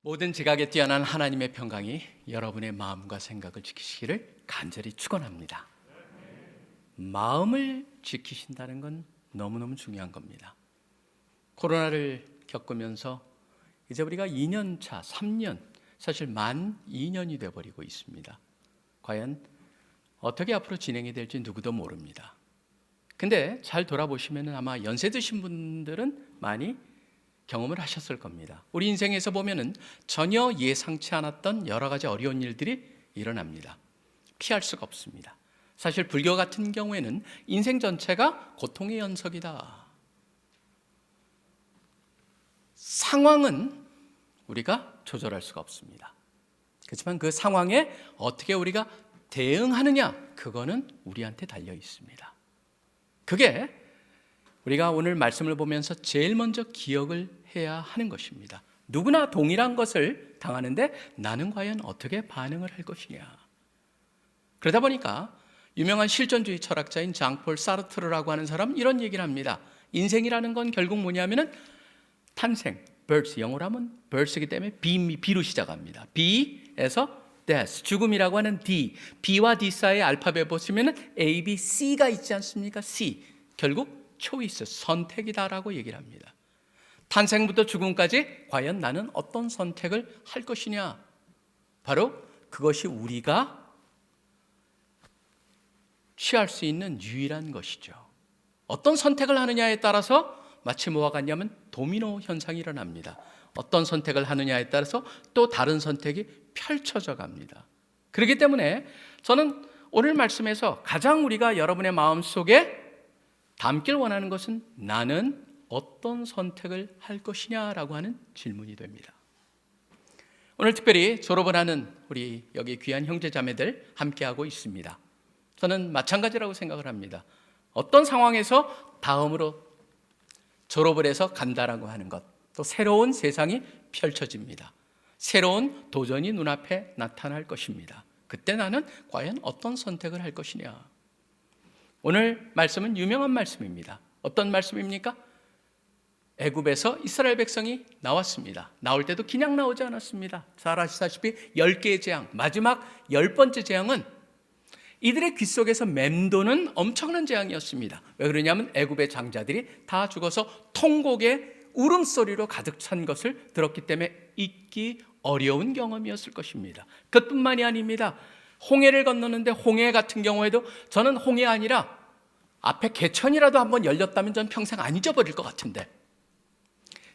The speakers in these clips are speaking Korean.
모든 지각에 뛰어난 하나님의 평강이 여러분의 마음과 생각을 지키시기를 간절히 축원합니다. 마음을 지키신다는 건 너무너무 중요한 겁니다. 코로나를 겪으면서 이제 우리가 2년 차, 3년, 사실 만 2년이 되어버리고 있습니다. 과연 어떻게 앞으로 진행이 될지 누구도 모릅니다. 근데 잘 돌아보시면 아마 연세 드신 분들은 많이 경험을 하셨을 겁니다. 우리 인생에서 보면은 전혀 예상치 않았던 여러 가지 어려운 일들이 일어납니다. 피할 수가 없습니다. 사실 불교 같은 경우에는 인생 전체가 고통의 연속이다. 상황은 우리가 조절할 수가 없습니다. 그렇지만 그 상황에 어떻게 우리가 대응하느냐, 그거는 우리한테 달려 있습니다. 그게 우리가 오늘 말씀을 보면서 제일 먼저 기억을 해야 하는 것입니다. 누구나 동일한 것을 당하는데 나는 과연 어떻게 반응을 할 것이냐. 그러다 보니까 유명한 실존주의 철학자인 장폴 사르트르라고 하는 사람 이런 얘기를 합니다. 인생이라는 건 결국 뭐냐면은 탄생, birth, 영어로 하면 birth이기 때문에 B로 시작합니다. B에서 death, 죽음이라고 하는 D, B와 D 사이의 알파벳 보시면은 A, B, C가 있지 않습니까? C, 결국 초이스, 선택이다라고 얘기를 합니다. 탄생부터 죽음까지 과연 나는 어떤 선택을 할 것이냐. 바로 그것이 우리가 취할 수 있는 유일한 것이죠. 어떤 선택을 하느냐에 따라서 마치 뭐와 같냐면 도미노 현상이 일어납니다. 어떤 선택을 하느냐에 따라서 또 다른 선택이 펼쳐져 갑니다. 그렇기 때문에 저는 오늘 말씀에서 가장 우리가 여러분의 마음속에 담길 원하는 것은 나는 어떤 선택을 할 것이냐라고 하는 질문이 됩니다. 오늘 특별히 졸업을 하는 우리 여기 귀한 형제자매들 함께하고 있습니다. 저는 마찬가지라고 생각을 합니다. 어떤 상황에서 다음으로 졸업을 해서 간다라고 하는 것, 또 새로운 세상이 펼쳐집니다. 새로운 도전이 눈앞에 나타날 것입니다. 그때 나는 과연 어떤 선택을 할 것이냐. 오늘 말씀은 유명한 말씀입니다. 어떤 말씀입니까? 애굽에서 이스라엘 백성이 나왔습니다. 나올 때도 그냥 나오지 않았습니다. 잘 아시다시피 10개의 재앙, 마지막 10번째 재앙은 이들의 귀 속에서 맴도는 엄청난 재앙이었습니다. 왜 그러냐면 애굽의 장자들이 다 죽어서 통곡의 울음소리로 가득 찬 것을 들었기 때문에 잊기 어려운 경험이었을 것입니다. 그것뿐만이 아닙니다. 홍해를 건너는데 홍해 같은 경우에도 저는 홍해 아니라 앞에 개천이라도 한번 열렸다면 전 평생 안 잊어버릴 것 같은데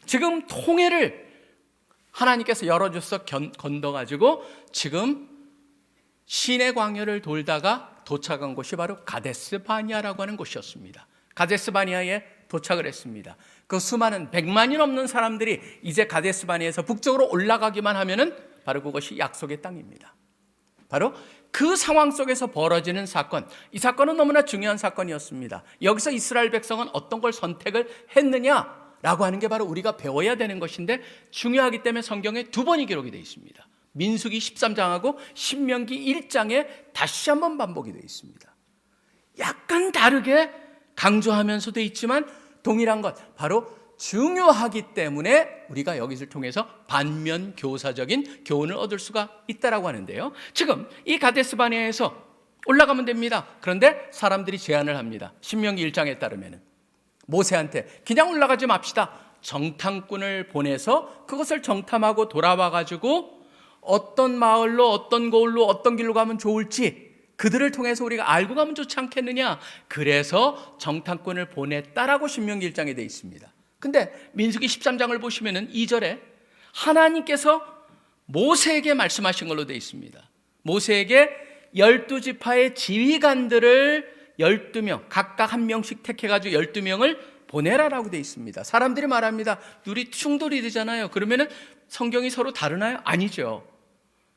지금 홍해를 하나님께서 열어줘서 건너가지고 지금 시내 광야를 돌다가 도착한 곳이 바로 가데스 바니아라고 하는 곳이었습니다. 가데스 바니아에 도착을 했습니다. 그 수많은 100만이 넘는 사람들이 이제 가데스 바니아에서 북쪽으로 올라가기만 하면은 바로 그것이 약속의 땅입니다. 바로 그 상황 속에서 벌어지는 사건, 이 사건은 너무나 중요한 사건이었습니다. 여기서 이스라엘 백성은 어떤 걸 선택을 했느냐라고 하는 게 바로 우리가 배워야 되는 것인데 중요하기 때문에 성경에 두 번이 기록이 되어 있습니다. 민수기 13장하고 신명기 1장에 다시 한번 반복이 되어 있습니다. 약간 다르게 강조하면서 되어 있지만 동일한 것, 바로 중요하기 때문에 우리가 여기를 통해서 반면 교사적인 교훈을 얻을 수가 있다라고 하는데요. 지금 이 가데스 바네아에서 올라가면 됩니다. 그런데 사람들이 제안을 합니다. 신명기 1장에 따르면 모세한테 그냥 올라가지 맙시다. 정탐꾼을 보내서 그것을 정탐하고 돌아와가지고 어떤 마을로 어떤 고을로 어떤 길로 가면 좋을지 그들을 통해서 우리가 알고 가면 좋지 않겠느냐. 그래서 정탐꾼을 보냈다라고 신명기 1장에 되어 있습니다. 근데 민수기 13장을 보시면은 2절에 하나님께서 모세에게 말씀하신 걸로 되어 있습니다. 모세에게 12지파의 지휘관들을 12명 각각 한 명씩 택해가지고 12명을 보내라라고 되어 있습니다. 사람들이 말합니다. 둘이 충돌이 되잖아요. 그러면은 성경이 서로 다르나요? 아니죠.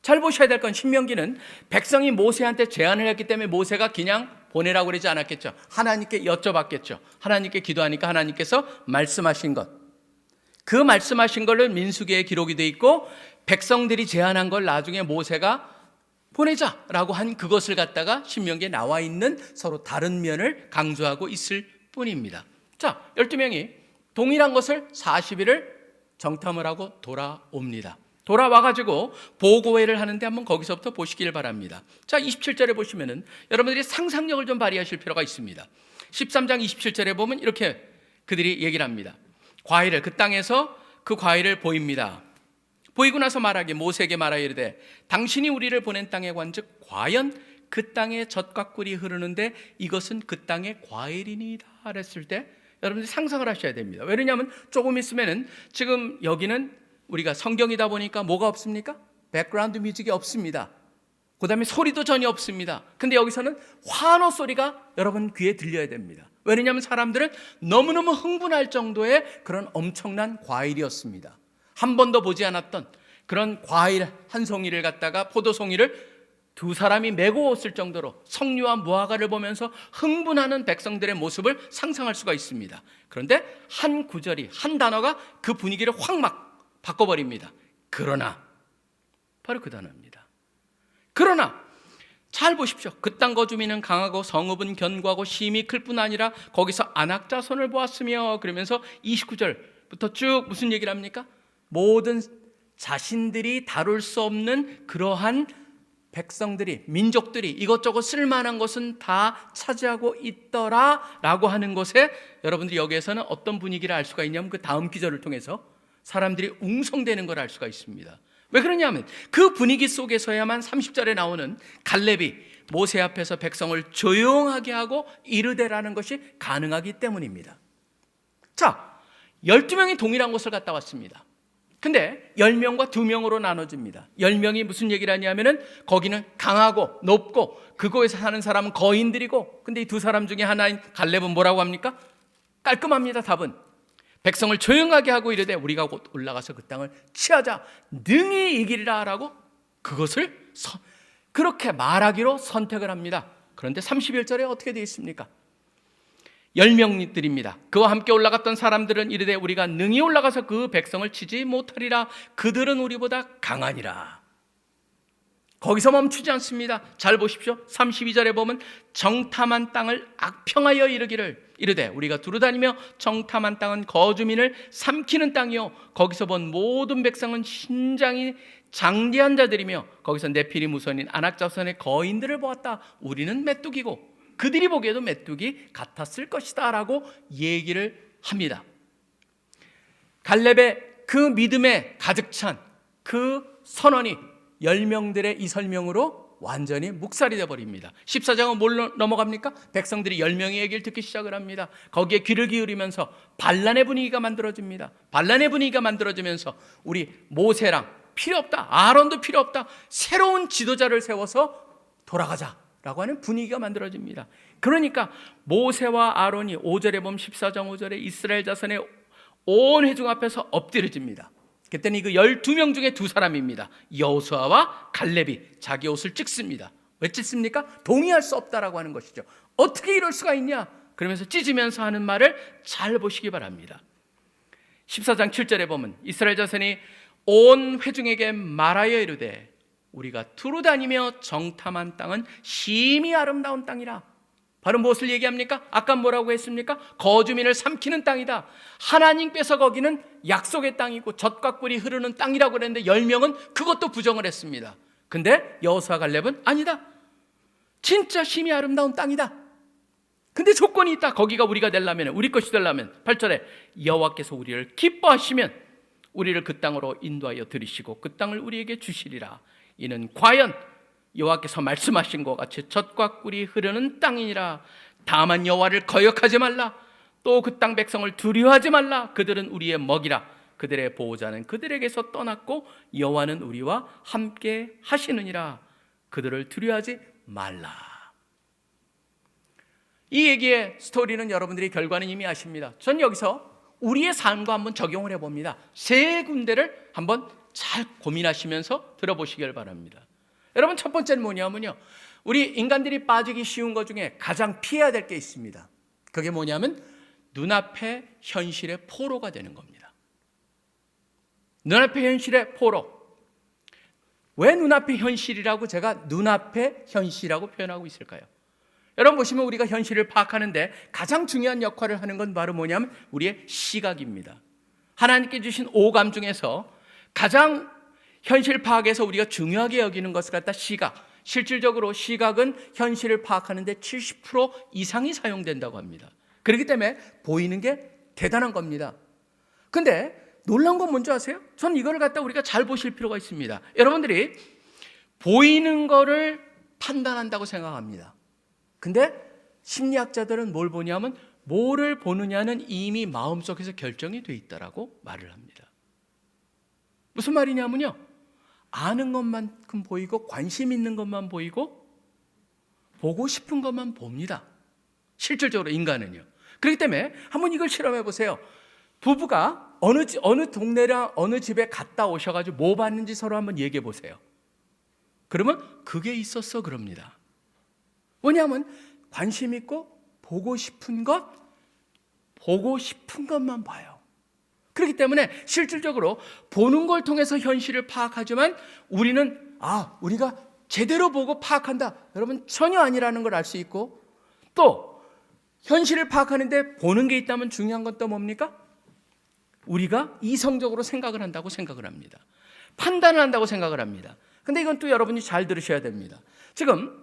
잘 보셔야 될 건 신명기는 백성이 모세한테 제안을 했기 때문에 모세가 그냥 보내라고 그러지 않았겠죠. 하나님께 여쭤봤겠죠. 하나님께 기도하니까 하나님께서 말씀하신 것, 그 말씀하신 걸로 민수기에 기록이 돼 있고 백성들이 제안한 걸 나중에 모세가 보내자라고 한 그것을 갖다가 신명기에 나와 있는 서로 다른 면을 강조하고 있을 뿐입니다. 자, 12명이 동일한 것을 40일을 정탐을 하고 돌아옵니다. 돌아와가지고 보고회를 하는데 한번 거기서부터 보시길 바랍니다. 자, 27절에 보시면은 여러분들이 상상력을 좀 발휘하실 필요가 있습니다. 13장 27절에 보면 이렇게 그들이 얘기를 합니다. 과일을 그 땅에서 그 과일을 보입니다. 보이고 나서 말하기 모세에게 말하여 이르되 당신이 우리를 보낸 땅에 관즉 과연 그 땅에 젖과 꿀이 흐르는데 이것은 그 땅의 과일이니이다 그랬을 때 여러분들이 상상을 하셔야 됩니다. 왜냐하면 조금 있으면은 지금 여기는 우리가 성경이다 보니까 뭐가 없습니까? 백그라운드 뮤직이 없습니다. 그 다음에 소리도 전혀 없습니다. 근데 여기서는 환호 소리가 여러분 귀에 들려야 됩니다. 왜냐하면 사람들은 너무너무 흥분할 정도의 그런 엄청난 과일이었습니다. 한 번도 보지 않았던 그런 과일 한 송이를 갖다가 포도송이를 두 사람이 메고 왔을 정도로 석류와 무화과를 보면서 흥분하는 백성들의 모습을 상상할 수가 있습니다. 그런데 한 구절이 한 단어가 그 분위기를 확 막 바꿔버립니다. 그러나 바로 그 단어입니다. 그러나 잘 보십시오. 그 땅 거주민은 강하고 성읍은 견고하고 심이 클 뿐 아니라 거기서 안악자손을 보았으며 그러면서 29절부터 쭉 무슨 얘기를 합니까? 모든 자신들이 다룰 수 없는 그러한 백성들이 민족들이 이것저것 쓸만한 것은 다 차지하고 있더라 라고 하는 것에 여러분들이 여기에서는 어떤 분위기를 알 수가 있냐면 그 다음 기절을 통해서 사람들이 웅성대는 걸 알 수가 있습니다. 왜 그러냐면 그 분위기 속에서야만 30절에 나오는 갈렙이 모세 앞에서 백성을 조용하게 하고 이르되라는 것이 가능하기 때문입니다. 자, 12명이 동일한 곳을 갔다 왔습니다. 근데 10명과 2명으로 나눠집니다. 10명이 무슨 얘기를 하냐면은 거기는 강하고 높고 그곳에서 사는 사람은 거인들이고, 근데 이 두 사람 중에 하나인 갈렙은 뭐라고 합니까? 깔끔합니다. 답은 백성을 조용하게 하고 이르되 우리가 곧 올라가서 그 땅을 취하자 능히 이기리라 라고 그것을 그렇게 말하기로 선택을 합니다. 그런데 31절에 어떻게 되어 있습니까? 10명들입니다. 그와 함께 올라갔던 사람들은 이르되 우리가 능히 올라가서 그 백성을 치지 못하리라. 그들은 우리보다 강하니라. 거기서 멈추지 않습니다. 잘 보십시오. 32절에 보면 정탐한 땅을 악평하여 이르되 우리가 두루다니며 정탐한 땅은 거주민을 삼키는 땅이요 거기서 본 모든 백성은 신장이 장대한 자들이며 거기서 네피리 무선인 안악자손의 거인들을 보았다. 우리는 메뚜기고 그들이 보기에도 메뚜기 같았을 것이다 라고 얘기를 합니다. 갈렙의 그 믿음에 가득 찬 그 선언이 10명들의 이 설명으로 완전히 묵살이 되어버립니다. 14장은 뭘로 넘어갑니까? 백성들이 10명의 얘기를 듣기 시작을 합니다. 거기에 귀를 기울이면서 반란의 분위기가 만들어집니다. 반란의 분위기가 만들어지면서 우리 모세랑 필요 없다, 아론도 필요 없다, 새로운 지도자를 세워서 돌아가자 라고 하는 분위기가 만들어집니다. 그러니까 모세와 아론이 5절에 보면 14장 5절에 이스라엘 자손의 온 회중 앞에서 엎드려집니다. 그때는 그 12명 중에 두 사람입니다. 여호수아와 갈렙이 자기 옷을 찢습니다. 왜 찢습니까? 동의할 수 없다라고 하는 것이죠. 어떻게 이럴 수가 있냐? 그러면서 찢으면서 하는 말을 잘 보시기 바랍니다. 14장 7절에 보면 이스라엘 자손이 온 회중에게 말하여 이르되 우리가 두루 다니며 정탐한 땅은 심히 아름다운 땅이라. 바로 무엇을 얘기합니까? 아까 뭐라고 했습니까? 거주민을 삼키는 땅이다. 하나님께서 거기는 약속의 땅이고 젖과 꿀이 흐르는 땅이라고 그랬는데 10명은 그것도 부정을 했습니다. 근데 여호수아 갈렙은 아니다. 진짜 심히 아름다운 땅이다. 근데 조건이 있다. 거기가 우리가 되려면, 우리 것이 되려면 8절에 여호와께서 우리를 기뻐하시면 우리를 그 땅으로 인도하여 들이시고 그 땅을 우리에게 주시리라. 이는 과연 여호와께서 말씀하신 것 같이 젖과 꿀이 흐르는 땅이니라. 다만 여호와를 거역하지 말라. 또 그 땅 백성을 두려워하지 말라. 그들은 우리의 먹이라. 그들의 보호자는 그들에게서 떠났고 여호와는 우리와 함께 하시느니라. 그들을 두려워하지 말라. 이 얘기의 스토리는 여러분들이 결과는 이미 아십니다. 전 여기서 우리의 삶과 한번 적용을 해봅니다. 세 군데를 한번 잘 고민하시면서 들어보시길 바랍니다. 여러분, 첫 번째는 뭐냐면요, 우리 인간들이 빠지기 쉬운 것 중에 가장 피해야 될 게 있습니다. 그게 뭐냐면 눈앞의 현실의 포로가 되는 겁니다. 눈앞의 현실의 포로. 왜 눈앞의 현실이라고 제가 눈앞의 현실이라고 표현하고 있을까요? 여러분 보시면 우리가 현실을 파악하는데 가장 중요한 역할을 하는 건 바로 뭐냐면 우리의 시각입니다. 하나님께 주신 오감 중에서 가장 현실 파악에서 우리가 중요하게 여기는 것을 갖다 시각, 실질적으로 시각은 현실을 파악하는데 70% 이상이 사용된다고 합니다. 그렇기 때문에 보이는 게 대단한 겁니다. 근데 놀라운 건 뭔지 아세요? 저는 이거를 갖다 우리가 잘 보실 필요가 있습니다. 여러분들이 보이는 거를 판단한다고 생각합니다. 근데 심리학자들은 뭘 보냐면 뭐를 보느냐는 이미 마음속에서 결정이 돼 있다라고 말을 합니다. 무슨 말이냐면요, 아는 것만큼 보이고 관심 있는 것만 보이고 보고 싶은 것만 봅니다. 실질적으로 인간은요. 그렇기 때문에 한번 이걸 실험해 보세요. 부부가 어느 동네랑 어느 집에 갔다 오셔가지고 뭐 봤는지 서로 한번 얘기해 보세요. 그러면 그게 있었어 그럽니다. 뭐냐면 관심 있고 보고 싶은 것만 봐요. 그렇기 때문에 실질적으로 보는 걸 통해서 현실을 파악하지만 우리는 우리가 제대로 보고 파악한다. 여러분 전혀 아니라는 걸 알 수 있고, 또 현실을 파악하는데 보는 게 있다면 중요한 건 또 뭡니까? 우리가 이성적으로 생각을 한다고 생각을 합니다. 판단을 한다고 생각을 합니다. 근데 이건 또 여러분이 잘 들으셔야 됩니다. 지금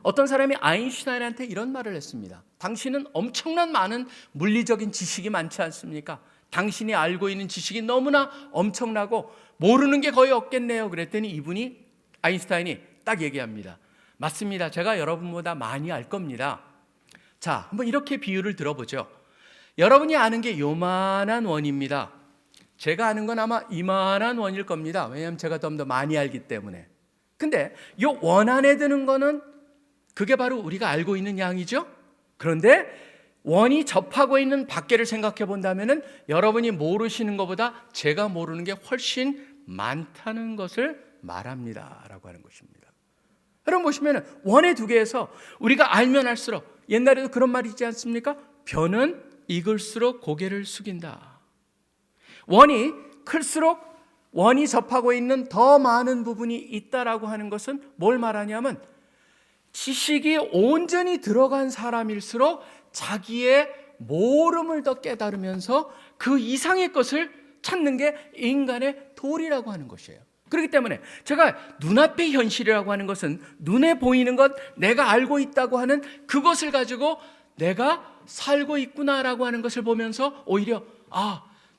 어떤 사람이 아인슈타인한테 이런 말을 했습니다. 당신은 엄청난 많은 물리적인 지식이 많지 않습니까? 당신이 알고 있는 지식이 너무나 엄청나고 모르는 게 거의 없겠네요. 그랬더니 아인슈타인이 딱 얘기합니다. 맞습니다. 제가 여러분보다 많이 알 겁니다. 자, 한번 이렇게 비유를 들어보죠. 여러분이 아는 게 요만한 원입니다. 제가 아는 건 아마 이만한 원일 겁니다. 왜냐하면 제가 좀 더 많이 알기 때문에. 근데 요 원 안에 드는 거는 그게 바로 우리가 알고 있는 양이죠. 그런데 원이 접하고 있는 밖에를 생각해 본다면은 여러분이 모르시는 것보다 제가 모르는 게 훨씬 많다는 것을 말합니다라고 하는 것입니다. 여러분 보시면은 원의 두 개에서 우리가 알면 알수록, 옛날에도 그런 말이 있지 않습니까? 변은 익을수록 고개를 숙인다. 원이 클수록 원이 접하고 있는 더 많은 부분이 있다라고 하는 것은 뭘 말하냐면 지식이 온전히 들어간 사람일수록 자기의 모름을 더 깨달으면서 그 이상의 것을 찾는 게 인간의 도리라고 하는 것이에요. 그렇기 때문에 제가 눈앞의 현실이라고 하는 것은 눈에 보이는 것, 내가 알고 있다고 하는 그것을 가지고 내가 살고 있구나라고 하는 것을 보면서 오히려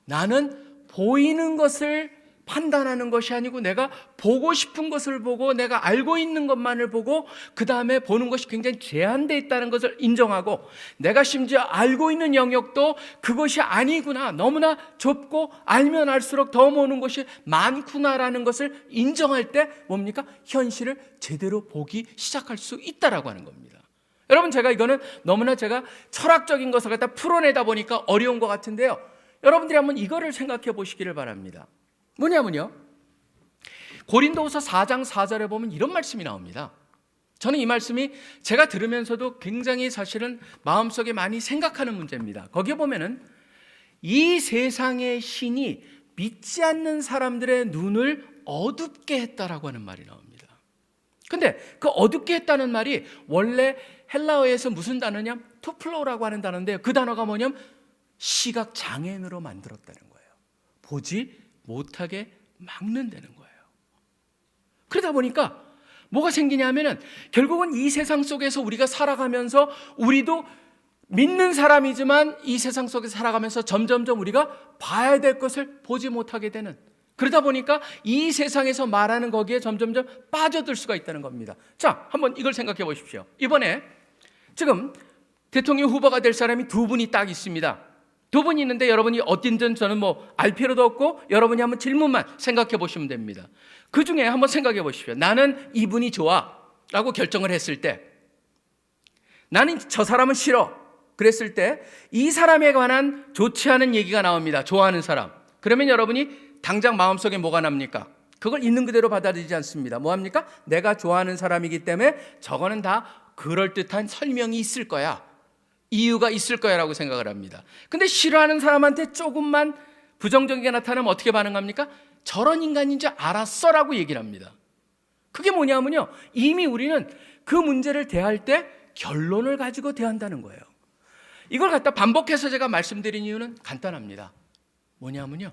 나는 보이는 것을 판단하는 것이 아니고 내가 보고 싶은 것을 보고 내가 알고 있는 것만을 보고 그 다음에 보는 것이 굉장히 제한되어 있다는 것을 인정하고, 내가 심지어 알고 있는 영역도 그것이 아니구나, 너무나 좁고 알면 알수록 더 모르는 것이 많구나라는 것을 인정할 때 뭡니까? 현실을 제대로 보기 시작할 수 있다라고 하는 겁니다. 여러분 이거는 너무나 제가 철학적인 것을 갖다 풀어내다 보니까 어려운 것 같은데요, 여러분들이 한번 이거를 생각해 보시기를 바랍니다. 뭐냐면요, 고린도후서 4장 4절에 보면 이런 말씀이 나옵니다. 저는 이 말씀이 제가 들으면서도 굉장히 사실은 마음속에 많이 생각하는 문제입니다. 거기에 보면은 이 세상의 신이 믿지 않는 사람들의 눈을 어둡게 했다라고 하는 말이 나옵니다. 근데 그 어둡게 했다는 말이 원래 헬라어에서 무슨 단어냐? 투플로라고 하는 단어인데요, 그 단어가 뭐냐면 시각 장애인으로 만들었다는 거예요. 보지 못하게 막는다는 거예요. 그러다 보니까 뭐가 생기냐면은 결국은 이 세상 속에서 우리가 살아가면서 우리도 믿는 사람이지만 이 세상 속에서 살아가면서 점점점 우리가 봐야 될 것을 보지 못하게 되는, 그러다 보니까 이 세상에서 말하는 거기에 점점점 빠져들 수가 있다는 겁니다. 자, 한번 이걸 생각해 보십시오. 이번에 지금 대통령 후보가 될 사람이 두 분이 딱 있습니다. 두 분이 있는데 여러분이 어딘든 저는 알 필요도 없고 여러분이 한번 질문만 생각해 보시면 됩니다. 그 중에 한번 생각해 보십시오. 나는 이분이 좋아 라고 결정을 했을 때, 나는 저 사람은 싫어 그랬을 때 이 사람에 관한 좋지 않은 얘기가 나옵니다. 좋아하는 사람. 그러면 여러분이 당장 마음속에 뭐가 납니까? 그걸 있는 그대로 받아들이지 않습니다. 뭐합니까? 내가 좋아하는 사람이기 때문에 저거는 다 그럴듯한 설명이 있을 거야, 이유가 있을 거야 라고 생각을 합니다. 근데 싫어하는 사람한테 조금만 부정적이게 나타나면 어떻게 반응합니까? 저런 인간인 줄 알았어 라고 얘기를 합니다. 그게 뭐냐면요, 이미 우리는 그 문제를 대할 때 결론을 가지고 대한다는 거예요. 이걸 갖다 반복해서 제가 말씀드린 이유는 간단합니다. 뭐냐면요,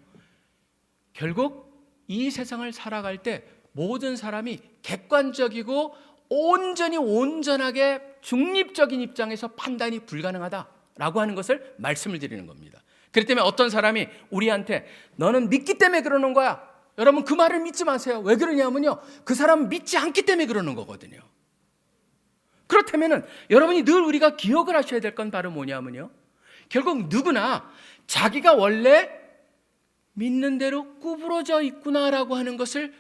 결국 이 세상을 살아갈 때 모든 사람이 객관적이고 온전하게 중립적인 입장에서 판단이 불가능하다라고 하는 것을 말씀을 드리는 겁니다. 그렇기 때문에 어떤 사람이 우리한테 너는 믿기 때문에 그러는 거야. 여러분 그 말을 믿지 마세요. 왜 그러냐면요, 그 사람은 믿지 않기 때문에 그러는 거거든요. 그렇다면 여러분이 늘 우리가 기억을 하셔야 될 건 바로 뭐냐면요, 결국 누구나 자기가 원래 믿는 대로 구부러져 있구나라고 하는 것을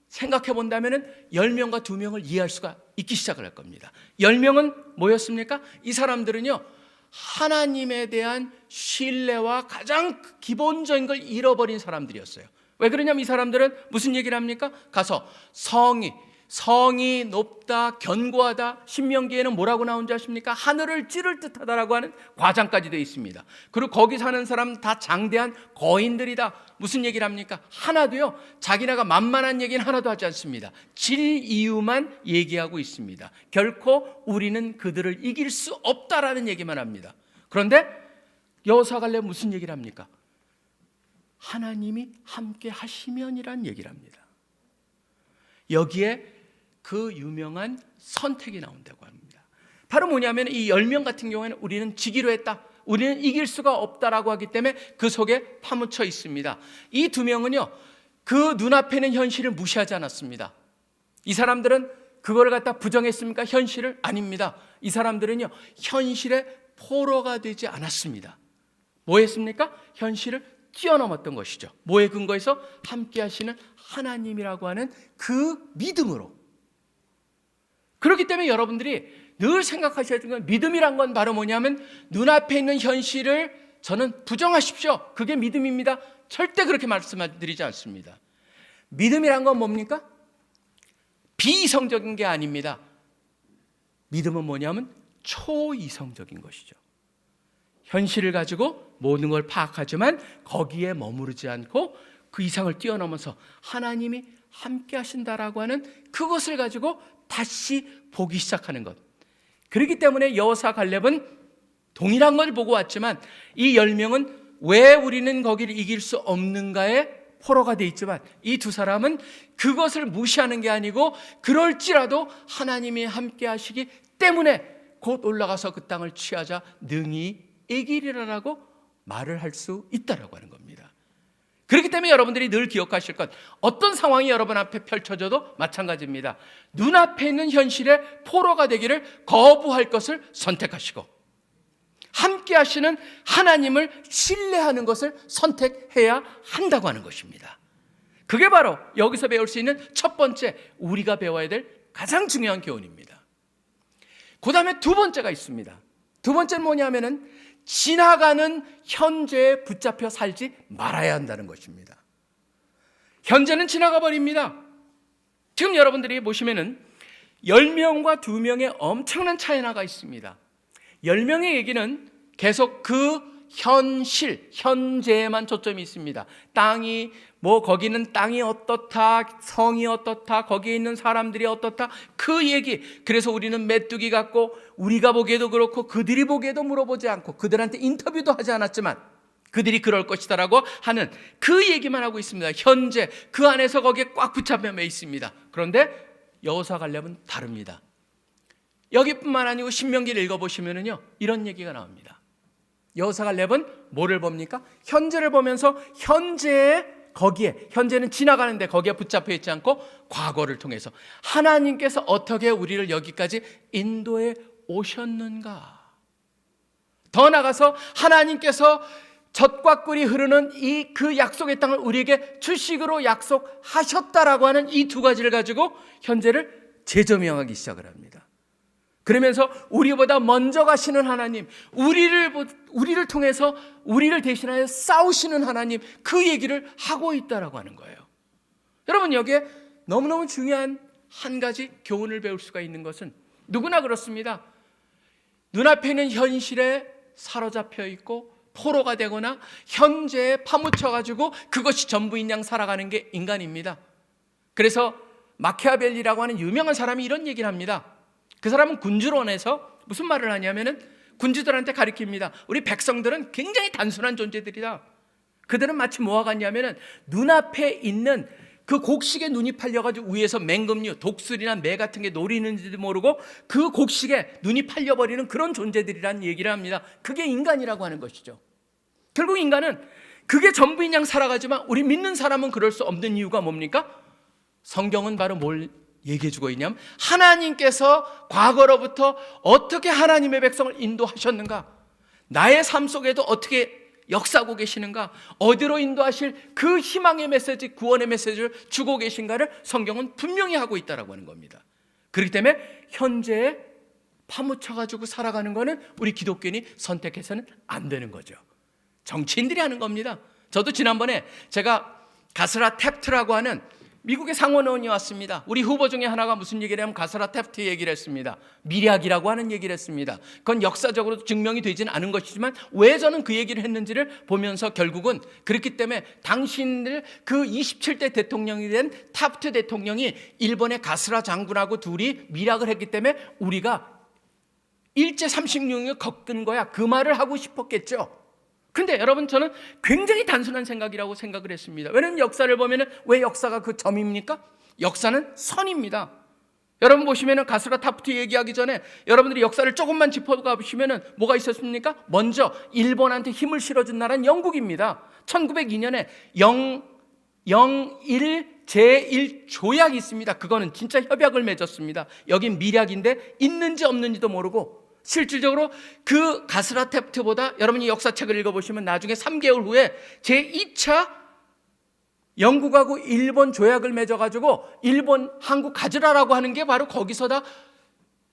생각해 본다면 10명과 2명을 이해할 수가 있기 시작을 할 겁니다. 10명은 뭐였습니까? 이 사람들은요, 하나님에 대한 신뢰와 가장 기본적인 걸 잃어버린 사람들이었어요. 왜 그러냐면 이 사람들은 무슨 얘기를 합니까? 가서 성이 높다, 견고하다. 신명기에는 뭐라고 나온지 아십니까? 하늘을 찌를 듯하다라고 하는 과장까지 되어 있습니다. 그리고 거기 사는 사람 다 장대한 거인들이다. 무슨 얘기를 합니까? 하나도요, 자기네가 만만한 얘기는 하나도 하지 않습니다. 질 이유만 얘기하고 있습니다. 결코 우리는 그들을 이길 수 없다라는 얘기만 합니다. 그런데 여호사갈렙 무슨 얘기를 합니까? 하나님이 함께 하시면이란 얘기를 합니다. 여기에 그 유명한 선택이 나온다고 합니다. 바로 뭐냐면 이 10명 같은 경우에는 우리는 지기로 했다, 우리는 이길 수가 없다라고 하기 때문에 그 속에 파묻혀 있습니다. 이 2명은요, 그 눈앞에 있는 현실을 무시하지 않았습니다. 이 사람들은 그걸 갖다 부정했습니까? 현실을? 아닙니다. 이 사람들은요, 현실의 포로가 되지 않았습니다. 뭐 했습니까? 현실을 뛰어넘었던 것이죠. 뭐에 근거해서? 함께 하시는 하나님이라고 하는 그 믿음으로. 그렇기 때문에 여러분들이 늘 생각하셔야 되는 건, 믿음이란 건 바로 뭐냐면 눈앞에 있는 현실을 저는 부정하십시오, 그게 믿음입니다, 절대 그렇게 말씀드리지 않습니다. 믿음이란 건 뭡니까? 비이성적인 게 아닙니다. 믿음은 뭐냐면 초이성적인 것이죠. 현실을 가지고 모든 걸 파악하지만 거기에 머무르지 않고 그 이상을 뛰어넘어서 하나님이 함께 하신다라고 하는 그것을 가지고 다시 보기 시작하는 것. 그렇기 때문에 여호사갈렙은 동일한 걸 보고 왔지만 이 10명은 왜 우리는 거기를 이길 수 없는가에 포로가 돼 있지만 이 2사람은 그것을 무시하는 게 아니고 그럴지라도 하나님이 함께 하시기 때문에 곧 올라가서 그 땅을 취하자 능히 이기리라라고 말을 할 수 있다라고 하는 겁니다. 그렇기 때문에 여러분들이 늘 기억하실 것, 어떤 상황이 여러분 앞에 펼쳐져도 마찬가지입니다. 눈앞에 있는 현실에 포로가 되기를 거부할 것을 선택하시고 함께 하시는 하나님을 신뢰하는 것을 선택해야 한다고 하는 것입니다. 그게 바로 여기서 배울 수 있는 첫 번째, 우리가 배워야 될 가장 중요한 교훈입니다. 그 다음에 2번째가 있습니다. 2번째는 뭐냐면은 지나가는 현재에 붙잡혀 살지 말아야 한다는 것입니다. 현재는 지나가 버립니다. 지금 여러분들이 보시면은 10명과 2명의 엄청난 차이나가 있습니다. 10명의 얘기는 계속 그 현실, 현재에만 초점이 있습니다. 땅이 거기는 땅이 어떻다, 성이 어떻다, 거기에 있는 사람들이 어떻다, 그 얘기. 그래서 우리는 메뚜기 같고 우리가 보기에도 그렇고 그들이 보기에도 물어보지 않고 그들한테 인터뷰도 하지 않았지만 그들이 그럴 것이다라고 하는 그 얘기만 하고 있습니다. 현재 그 안에서 거기에 꽉 붙잡혀 있습니다. 그런데 여호사갈렙은 다릅니다. 여기뿐만 아니고 신명기를 읽어보시면요, 이런 얘기가 나옵니다. 여호사갈렙은 뭐를 봅니까? 현재를 보면서 현재는 지나가는데 거기에 붙잡혀 있지 않고 과거를 통해서 하나님께서 어떻게 우리를 여기까지 인도해 오셨는가, 더 나아가서 하나님께서 젖과 꿀이 흐르는 그 약속의 땅을 우리에게 주식으로 약속하셨다라고 하는 이 2가지를 가지고 현재를 재조명하기 시작을 합니다. 그러면서 우리보다 먼저 가시는 하나님, 우리를 통해서 우리를 대신하여 싸우시는 하나님, 그 얘기를 하고 있다라고 하는 거예요. 여러분, 여기에 너무너무 중요한 한 가지 교훈을 배울 수가 있는 것은, 누구나 그렇습니다. 눈앞에 있는 현실에 사로잡혀 있고 포로가 되거나 현재에 파묻혀가지고 그것이 전부인 양 살아가는 게 인간입니다. 그래서 마키아벨리라고 하는 유명한 사람이 이런 얘기를 합니다. 그 사람은 군주론에서 무슨 말을 하냐면은 군주들한테 가르칩니다. 우리 백성들은 굉장히 단순한 존재들이다. 그들은 마치 뭐와 같냐면은 눈앞에 있는 그 곡식에 눈이 팔려가지고 위에서 맹금류, 독수리나 매 같은 게 노리는지도 모르고 그 곡식에 눈이 팔려버리는 그런 존재들이라는 얘기를 합니다. 그게 인간이라고 하는 것이죠. 결국 인간은 그게 전부인 양 살아가지만 우리 믿는 사람은 그럴 수 없는 이유가 뭡니까? 성경은 바로 뭘 얘기해주고 있냐면 하나님께서 과거로부터 어떻게 하나님의 백성을 인도하셨는가, 나의 삶 속에도 어떻게 역사하고 계시는가, 어디로 인도하실 그 희망의 메시지, 구원의 메시지를 주고 계신가를 성경은 분명히 하고 있다고 하는 겁니다. 그렇기 때문에 현재에 파묻혀가지고 살아가는 것은 우리 기독교인이 선택해서는 안 되는 거죠. 정치인들이 하는 겁니다. 저도 지난번에 제가 가스라 탭트라고 하는 미국의 상원의원이 왔습니다. 우리 후보 중에 하나가 무슨 얘기를 하면 가스라 탭트 얘기를 했습니다. 미략이라고 하는 얘기를 했습니다. 그건 역사적으로 증명이 되지는 않은 것이지만 왜 저는 그 얘기를 했는지를 보면서 결국은 그렇기 때문에 당신들 그 27대 대통령이 된 탑트 대통령이 일본의 가스라 장군하고 둘이 미략을 했기 때문에 우리가 일제 36년 겪은 거야, 그 말을 하고 싶었겠죠. 근데 여러분, 저는 굉장히 단순한 생각이라고 생각을 했습니다. 왜냐하면 역사를 보면 왜 역사가 그 점입니까? 역사는 선입니다. 여러분 보시면 가스라 탑트 얘기하기 전에 여러분들이 역사를 조금만 짚어가 보시면 뭐가 있었습니까? 먼저 일본한테 힘을 실어준 나라는 영국입니다. 1902년에 001 제1조약이 있습니다. 그거는 진짜 협약을 맺었습니다. 여긴 미략인데 있는지 없는지도 모르고, 실질적으로 그 가스라 탭트보다 여러분이 역사책을 읽어보시면 나중에 3개월 후에 제2차 영국하고 일본 조약을 맺어가지고 일본, 한국 가져라라고 하는 게 바로 거기서다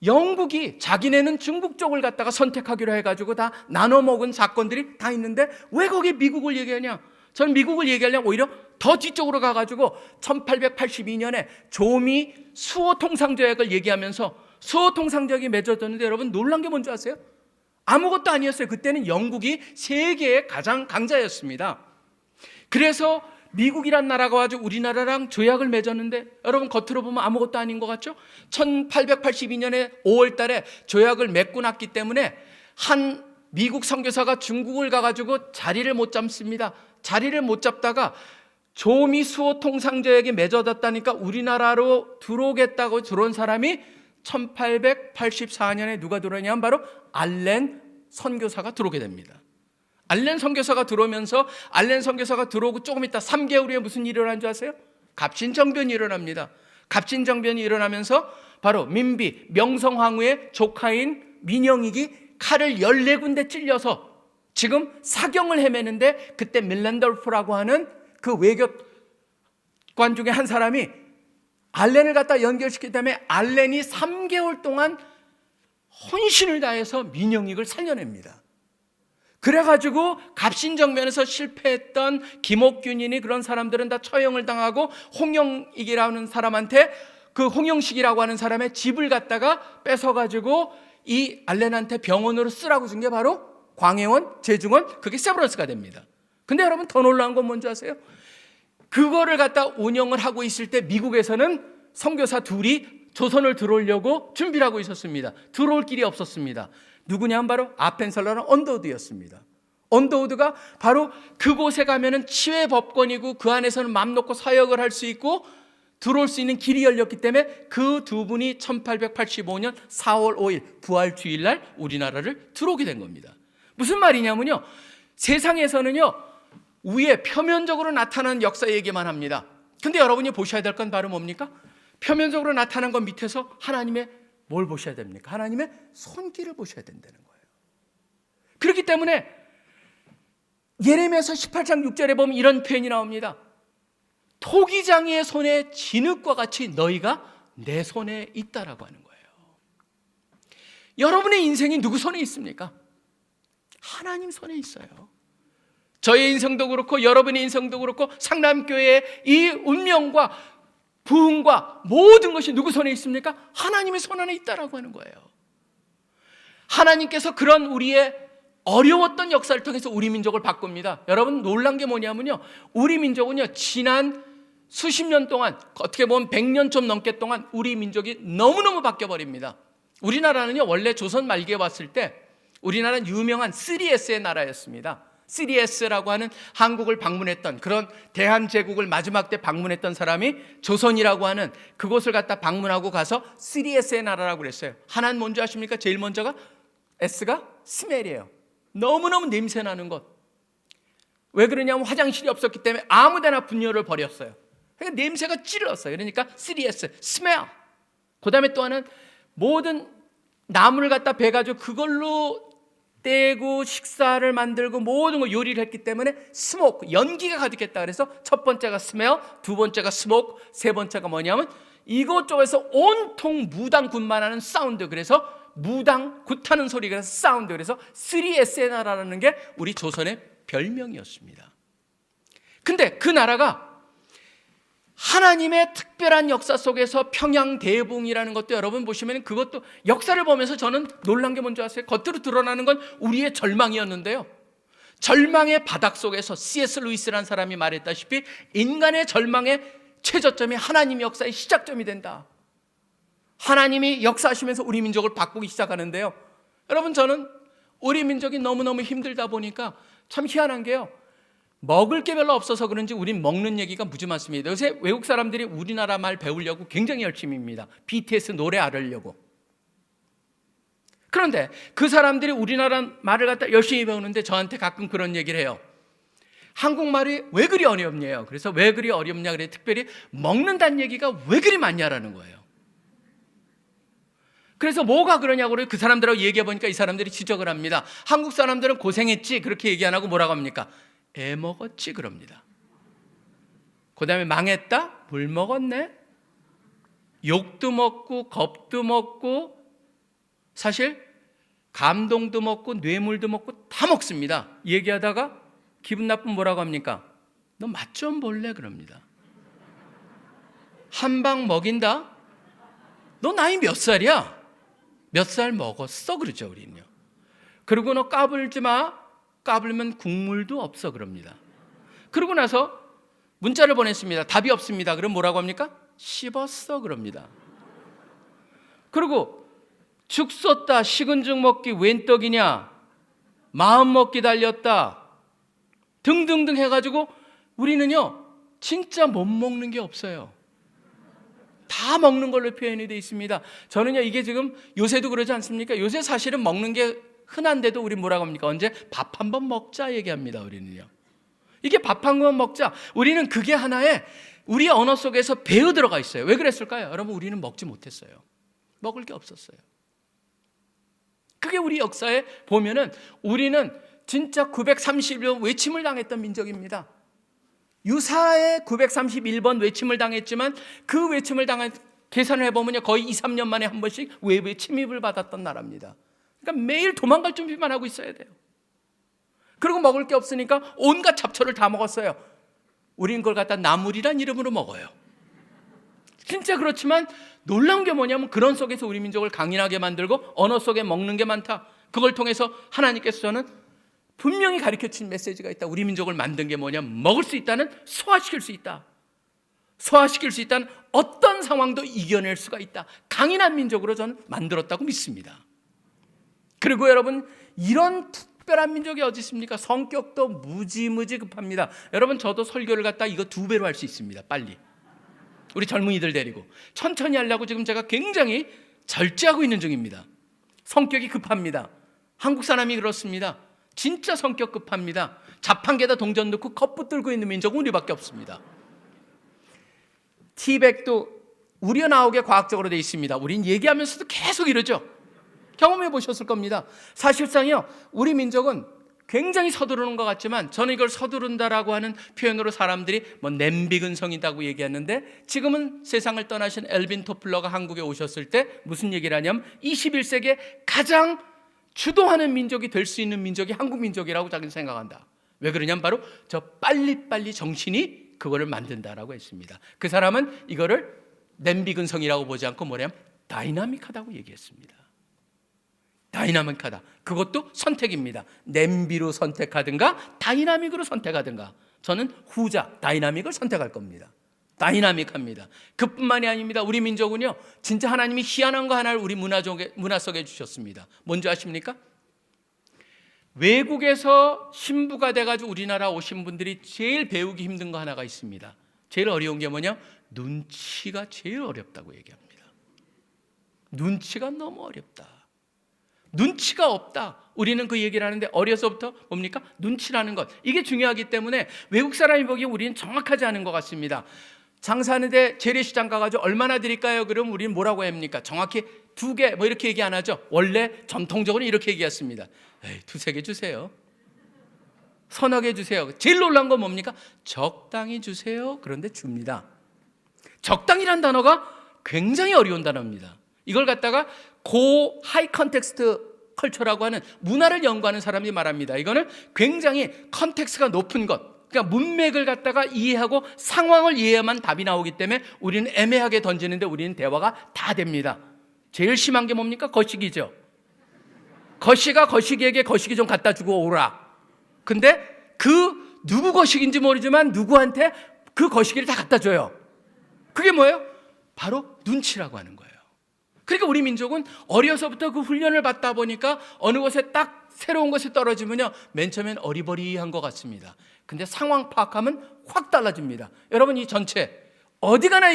영국이 자기네는 중국 쪽을 갖다가 선택하기로 해가지고 다 나눠 먹은 사건들이 다 있는데 왜 거기에 미국을 얘기하냐? 저는 미국을 얘기하려면 오히려 더 뒤쪽으로 가가지고 1882년에 조미 수호 통상조약을 얘기하면서 수호 통상조약이 맺어졌는데 여러분 놀란 게 뭔지 아세요? 아무것도 아니었어요. 그때는 영국이 세계의 가장 강자였습니다. 그래서 미국이란 나라가 가지고 우리나라랑 조약을 맺었는데 여러분 겉으로 보면 아무것도 아닌 것 같죠? 1882년에 5월 달에 조약을 맺고 났기 때문에 한 미국 선교사가 중국을 가가지고 자리를 못 잡습니다. 자리를 못 잡다가 조미 수호 통상조약이 맺어졌다니까 우리나라로 들어오겠다고 들어온 사람이 1884년에 누가 들어오냐면 바로 알렌 선교사가 들어오게 됩니다. 알렌 선교사가 들어오면서 알렌 선교사가 들어오고 조금 있다 3개월 후에 무슨 일이 일어난 줄 아세요? 갑신정변이 일어납니다. 갑신정변이 일어나면서 바로 민비 명성황후의 조카인 민영익이 칼을 14군데 찔려서 지금 사경을 헤매는데 그때 밀란돌프라고 하는 그 외교관 중에 한 사람이 알렌을 갖다 연결시키기 때문에 알렌이 3개월 동안 헌신을 다해서 민영익을 살려냅니다. 그래가지고 갑신정변에서 실패했던 김옥균이니 그런 사람들은 다 처형을 당하고 홍영익이라는 사람한테 그 홍영식이라고 하는 사람의 집을 갖다가 뺏어가지고 이 알렌한테 병원으로 쓰라고 준 게 바로 광해원, 제중원, 그게 세브란스가 됩니다. 근데 여러분 더 놀라운 건 뭔지 아세요? 그거를 갖다 운영을 하고 있을 때 미국에서는 선교사 둘이 조선을 들어오려고 준비를 하고 있었습니다. 들어올 길이 없었습니다. 누구냐면 바로 아펜셀러랑 언더우드였습니다. 언더우드가 바로 그곳에 가면은 치외 법권이고 그 안에서는 맘 놓고 사역을 할 수 있고 들어올 수 있는 길이 열렸기 때문에 그 두 분이 1885년 4월 5일 부활주일날 우리나라를 들어오게 된 겁니다. 무슨 말이냐면요, 세상에서는요 위에 표면적으로 나타나는 역사 얘기만 합니다. 근데 여러분이 보셔야 될 건 바로 뭡니까? 표면적으로 나타난 것 밑에서 하나님의 뭘 보셔야 됩니까? 하나님의 손길을 보셔야 된다는 거예요. 그렇기 때문에 예레미야서 18장 6절에 보면 이런 표현이 나옵니다. 토기장이의 손에 진흙과 같이 너희가 내 손에 있다라고 하는 거예요. 여러분의 인생이 누구 손에 있습니까? 하나님 손에 있어요. 저의 인생도 그렇고 여러분의 인생도 그렇고 상남교회의 이 운명과 부흥과 모든 것이 누구 손에 있습니까? 하나님의 손 안에 있다라고 하는 거예요. 하나님께서 그런 우리의 어려웠던 역사를 통해서 우리 민족을 바꿉니다. 여러분 놀란 게 뭐냐면요, 우리 민족은요 지난 수십 년 동안, 어떻게 보면 100년 좀 넘게 동안 우리 민족이 너무너무 바뀌어버립니다. 우리나라는요 원래 조선 말기에 왔을 때 우리나라는 유명한 3S의 나라였습니다. CDS라고 하는 한국을 방문했던, 그런 대한제국을 마지막 때 방문했던 사람이 조선이라고 하는 그곳을 갖다 방문하고 가서 CDS의 나라라고 그랬어요. 하나는 뭔지 아십니까? 제일 먼저가 S가 스멜이에요. 너무너무 냄새나는 것. 왜 그러냐면 화장실이 없었기 때문에 아무데나 분뇨를 버렸어요. 그러니까 냄새가 찌르렀어요. 그러니까 CDS, 스멜. 그 다음에 또 하나는 모든 나무를 갖다 베가지고 그걸로 떼고 식사를 만들고 모든 걸 요리를 했기 때문에 스모크, 연기가 가득했다. 그래서 첫 번째가 스멜, 두 번째가 스모크, 세 번째가 뭐냐면 이곳 쪽에서 온통 무당 굿만하는 사운드. 그래서 무당 굿하는 소리, 그래서 사운드. 그래서 3S의 나라라는 게 우리 조선의 별명이었습니다. 근데 그 나라가 하나님의 특별한 역사 속에서 평양대붕이라는 것도 여러분 보시면 그것도 역사를 보면서 저는 놀란 게 뭔지 아세요? 겉으로 드러나는 건 우리의 절망이었는데요, 절망의 바닥 속에서 C.S. 루이스라는 사람이 말했다시피 인간의 절망의 최저점이 하나님의 역사의 시작점이 된다. 하나님이 역사하시면서 우리 민족을 바꾸기 시작하는데요, 여러분 저는 우리 민족이 너무너무 힘들다 보니까 참 희한한 게요, 먹을 게 별로 없어서 그런지 우린 먹는 얘기가 무지 많습니다. 요새 외국 사람들이 우리나라 말 배우려고 굉장히 열심히입니다. BTS 노래 알으려고. 그런데 그 사람들이 우리나라 말을 갖다 열심히 배우는데 저한테 가끔 그런 얘기를 해요. 한국말이 왜 그리 어렵냐요. 그래서 왜 그리 어렵냐 그래, 특별히 먹는다는 얘기가 왜 그리 많냐라는 거예요. 그래서 뭐가 그러냐고 그 사람들하고 얘기해 보니까 이 사람들이 지적을 합니다. 한국 사람들은 고생했지 그렇게 얘기 안 하고 뭐라고 합니까? 애 먹었지 그럽니다. 그 다음에 망했다? 물 먹었네? 욕도 먹고 겁도 먹고 사실 감동도 먹고 뇌물도 먹고 다 먹습니다. 얘기하다가 기분 나쁘면 뭐라고 합니까? 너 맛 좀 볼래? 그럽니다. 한 방 먹인다? 너 나이 몇 살이야? 몇 살 먹었어? 그러죠 우리는요. 그리고 너 까불지 마. 까불면 국물도 없어 그럽니다. 그러고 나서 문자를 보냈습니다. 답이 없습니다. 그럼 뭐라고 합니까? 씹었어 그럽니다. 그리고 죽 쏟다 식은 죽 먹기 웬 떡이냐, 마음 먹기 달렸다 등등등 해가지고 우리는요 진짜 못 먹는 게 없어요. 다 먹는 걸로 표현이 되어 있습니다. 저는요 이게 지금 요새도 그러지 않습니까? 요새 사실은 먹는 게 흔한데도 우리 뭐라고 합니까? 언제 밥 한 번 먹자 얘기합니다. 우리는요. 이게 밥 한 번 먹자. 우리는 그게 하나의 우리 언어 속에서 배어 들어가 있어요. 왜 그랬을까요? 여러분 우리는 먹지 못했어요. 먹을 게 없었어요. 그게 우리 역사에 보면은 우리는 진짜 931번 외침을 당했던 민족입니다. 유사의 931번 외침을 당했지만 그 외침을 당한 계산을 해보면요 거의 2, 3년 만에 한 번씩 외부의 침입을 받았던 나라입니다. 그러니까 매일 도망갈 준비만 하고 있어야 돼요. 그리고 먹을 게 없으니까 온갖 잡초를 다 먹었어요. 우린 그걸 갖다 나물이란 이름으로 먹어요. 진짜 그렇지만 놀라운 게 뭐냐면 그런 속에서 우리 민족을 강인하게 만들고 언어 속에 먹는 게 많다. 그걸 통해서 하나님께서 저는 분명히 가르쳐주신 메시지가 있다. 우리 민족을 만든 게 뭐냐면 먹을 수 있다는, 소화시킬 수 있다. 소화시킬 수 있다는 어떤 상황도 이겨낼 수가 있다. 강인한 민족으로 저는 만들었다고 믿습니다. 그리고 여러분 이런 특별한 민족이 어디 있습니까? 성격도 무지무지 급합니다. 여러분 저도 설교를 갖다 이거 2배로 할 수 있습니다. 빨리 우리 젊은이들 데리고 천천히 하려고 지금 제가 굉장히 절제하고 있는 중입니다. 성격이 급합니다. 한국 사람이 그렇습니다. 진짜 성격 급합니다. 자판기에다 동전 넣고 컵 붙들고 있는 민족은 우리밖에 없습니다. 티백도 우려 나오게 과학적으로 되어 있습니다. 우린 얘기하면서도 계속 이러죠. 경험해 보셨을 겁니다. 사실상요 우리 민족은 굉장히 서두르는 것 같지만 저는 이걸 서두른다라고 하는 표현으로 사람들이 뭐 냄비근성이라고 얘기하는데, 지금은 세상을 떠나신 엘빈 토플러가 한국에 오셨을 때 무슨 얘기를 하냐면 21세기에 가장 주도하는 민족이 될 수 있는 민족이 한국 민족이라고 자기는 생각한다. 왜 그러냐면 바로 저 빨리빨리 정신이 그거를 만든다라고 했습니다. 그 사람은 이거를 냄비근성이라고 보지 않고 뭐냐면 다이나믹하다고 얘기했습니다. 다이나믹하다. 그것도 선택입니다. 냄비로 선택하든가 다이나믹으로 선택하든가. 저는 후자, 다이나믹을 선택할 겁니다. 다이나믹합니다. 그뿐만이 아닙니다. 우리 민족은요 진짜 하나님이 희한한 거 하나를 우리 문화 속에 주셨습니다. 뭔지 아십니까? 외국에서 신부가 돼가지고 우리나라 오신 분들이 제일 배우기 힘든 거 하나가 있습니다. 제일 어려운 게 뭐냐? 눈치가 제일 어렵다고 얘기합니다. 눈치가 너무 어렵다. 눈치가 없다. 우리는 그 얘기를 하는데 어려서부터 뭡니까? 눈치라는 것. 이게 중요하기 때문에 외국 사람이 보기에 우리는 정확하지 않은 것 같습니다. 장사하는데 재래시장 가가지고 얼마나 드릴까요? 그럼 우리는 뭐라고 합니까? 정확히 2개 뭐 이렇게 얘기 안 하죠. 원래 전통적으로 이렇게 얘기했습니다. 에이, 2-3개 주세요. 서너 개 주세요. 제일 놀라운 건 뭡니까? 적당히 주세요. 그런데 줍니다. 적당이란 단어가 굉장히 어려운 단어입니다. 이걸 갖다가 하이 컨텍스트 컬처라고 하는 문화를 연구하는 사람이 말합니다. 이거는 굉장히 컨텍스트가 높은 것, 그러니까 문맥을 갖다가 이해하고 상황을 이해해야만 답이 나오기 때문에 우리는 애매하게 던지는데 우리는 대화가 다 됩니다. 제일 심한 게 뭡니까? 거시기죠. 거시가 거시기에게 거시기 좀 갖다 주고 오라. 근데 그 누구 거시기인지 모르지만 누구한테 그 거시기를 다 갖다 줘요. 그게 뭐예요? 바로 눈치라고 하는 거예요. 그러니까 우리 민족은 어려서부터 그 훈련을 받다 보니까 어느 곳에 딱 새로운 것이 떨어지면요, 맨 처음엔 어리버리한 것 같습니다. 근데 상황 파악하면 확 달라집니다. 여러분, 이 전체 어디 가나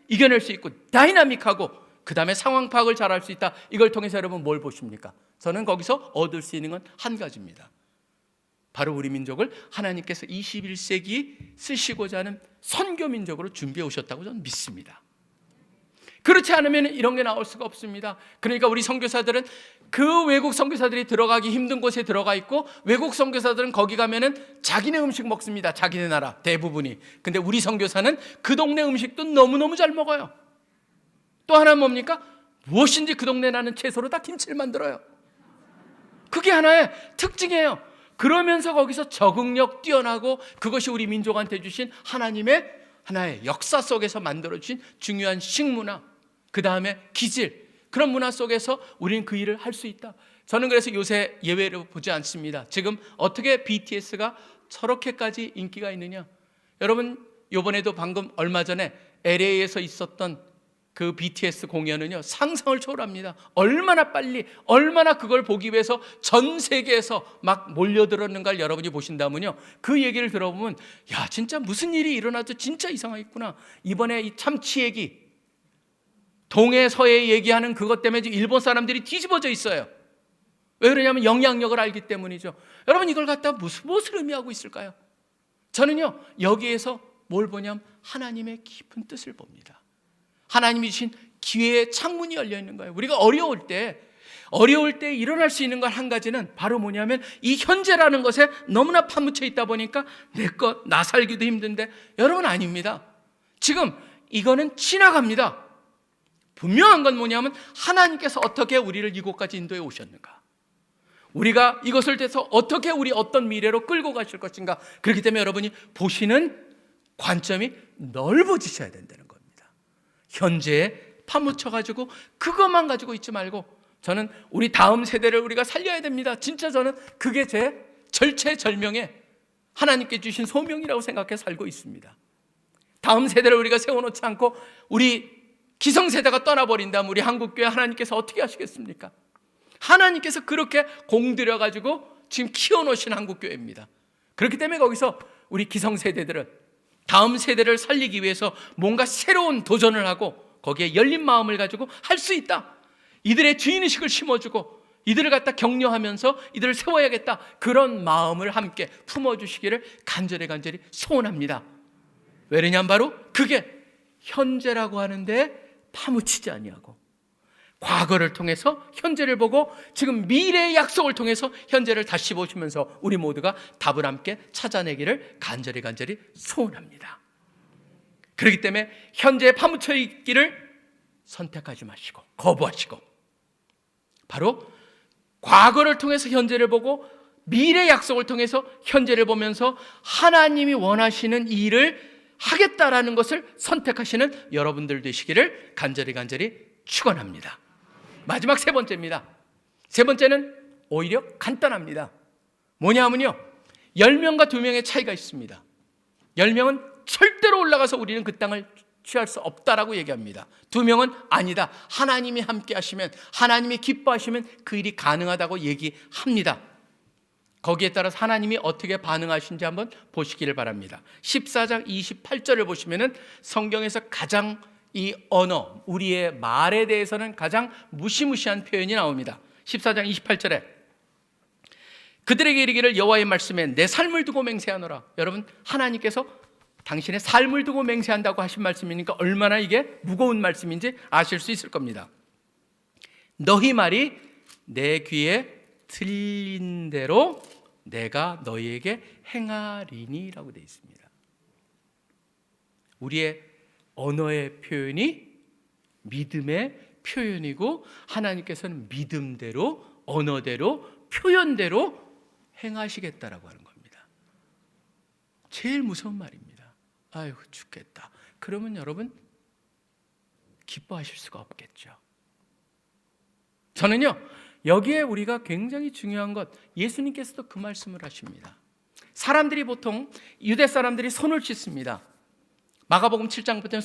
이겨낼 수 있고 다이나믹하고 그 다음에 상황 파악을 잘할 수 있다. 이걸 통해서 여러분 뭘 보십니까? 저는 거기서 얻을 수 있는 건 한 가지입니다. 바로 우리 민족을 하나님께서 21세기 쓰시고자 하는 선교 민족으로 준비해 오셨다고 저는 믿습니다. 그렇지 않으면 이런 게 나올 수가 없습니다. 그러니까 우리 선교사들은 그 외국 선교사들이 들어가기 힘든 곳에 들어가 있고, 외국 선교사들은 거기 가면은 자기네 음식 먹습니다. 자기네 나라 대부분이. 근데 우리 선교사는 그 동네 음식도 너무너무 잘 먹어요. 또 하나 뭡니까? 무엇인지 그 동네 나는 채소로 다 김치를 만들어요. 그게 하나의 특징이에요. 그러면서 거기서 적응력 뛰어나고, 그것이 우리 민족한테 주신 하나님의 하나의 역사 속에서 만들어주신 중요한 식문화, 그 다음에 기질, 그런 문화 속에서 우리는 그 일을 할 수 있다. 저는 그래서 요새 예외로 보지 않습니다. 지금 어떻게 BTS가 저렇게까지 인기가 있느냐. 여러분, 요번에도 방금 얼마 전에 LA에서 있었던 그 BTS 공연은요, 상상을 초월합니다. 얼마나 빨리, 얼마나 그걸 보기 위해서 전 세계에서 막 몰려들었는가를 여러분이 보신다면요, 그 얘기를 들어보면 야, 진짜 무슨 일이 일어나도 진짜 이상하겠구나. 이번에 이 참치 얘기, 동해 서해 얘기하는 그것 때문에 일본 사람들이 뒤집어져 있어요. 왜 그러냐면 영향력을 알기 때문이죠. 여러분, 이걸 갖다 무엇을 의미하고 있을까요? 저는요, 여기에서 뭘 보냐면 하나님의 깊은 뜻을 봅니다. 하나님이 주신 기회의 창문이 열려 있는 거예요. 우리가 어려울 때 일어날 수 있는 걸 한 가지는 바로 뭐냐면 이 현재라는 것에 너무나 파묻혀 있다 보니까 나 살기도 힘든데, 여러분 아닙니다. 지금 이거는 지나갑니다. 분명한 건 뭐냐면 하나님께서 어떻게 우리를 이곳까지 인도해 오셨는가, 우리가 이것을 대해서 어떻게 우리 어떤 미래로 끌고 가실 것인가. 그렇기 때문에 여러분이 보시는 관점이 넓어지셔야 된다는 겁니다. 현재에 파묻혀가지고 그것만 가지고 있지 말고, 저는 우리 다음 세대를 우리가 살려야 됩니다. 진짜 저는 그게 제 절체절명의 하나님께 주신 소명이라고 생각해 살고 있습니다. 다음 세대를 우리가 세워놓지 않고 우리 기성세대가 떠나버린다면 우리 한국교회 하나님께서 어떻게 하시겠습니까? 하나님께서 그렇게 공들여가지고 지금 키워놓으신 한국교회입니다. 그렇기 때문에 거기서 우리 기성세대들은 다음 세대를 살리기 위해서 뭔가 새로운 도전을 하고 거기에 열린 마음을 가지고 할 수 있다. 이들의 주인의식을 심어주고 이들을 갖다 격려하면서 이들을 세워야겠다. 그런 마음을 함께 품어주시기를 간절히 소원합니다. 왜냐하면 바로 그게 현재라고 하는데 파묻히지 아니하고, 과거를 통해서 현재를 보고 지금 미래의 약속을 통해서 현재를 다시 보시면서 우리 모두가 답을 함께 찾아내기를 간절히 소원합니다. 그렇기 때문에 현재에 파묻혀 있기를 선택하지 마시고 거부하시고, 바로 과거를 통해서 현재를 보고 미래의 약속을 통해서 현재를 보면서 하나님이 원하시는 이 일을 하겠다라는 것을 선택하시는 여러분들 되시기를 간절히 축원합니다. 마지막 세 번째입니다. 세 번째는 오히려 간단합니다. 뭐냐면요, 10명과 2명의 차이가 있습니다. 10명은 절대로 올라가서 우리는 그 땅을 취할 수 없다라고 얘기합니다. 2명은 아니다, 하나님이 함께 하시면, 하나님이 기뻐하시면 그 일이 가능하다고 얘기합니다. 거기에 따라서 하나님이 어떻게 반응하신지 한번 보시기를 바랍니다. 14장 28절을 보시면은 성경에서 가장 이 언어, 우리의 말에 대해서는 가장 무시무시한 표현이 나옵니다. 14장 28절에 그들에게 이르기를 여호와의 말씀에 내 삶을 두고 맹세하노라. 여러분, 하나님께서 당신의 삶을 두고 맹세한다고 하신 말씀이니까 얼마나 이게 무거운 말씀인지 아실 수 있을 겁니다. 너희 말이 내 귀에 들린 대로 내가 너희에게 행하리니 라고 되어 있습니다. 우리의 언어의 표현이 믿음의 표현이고 하나님께서는 믿음대로, 언어대로, 표현대로 행하시겠다라고 하는 겁니다. 제일 무서운 말입니다. 아이고 죽겠다. 그러면 여러분 기뻐하실 수가 없겠죠. 저는요, 여기에 우리가 굉장히 중요한 것, 예수님께서도 그 말씀을 하십니다. 사람들이 보통 유대 사람들이 손을 씻습니다. 마가복음 7장부터는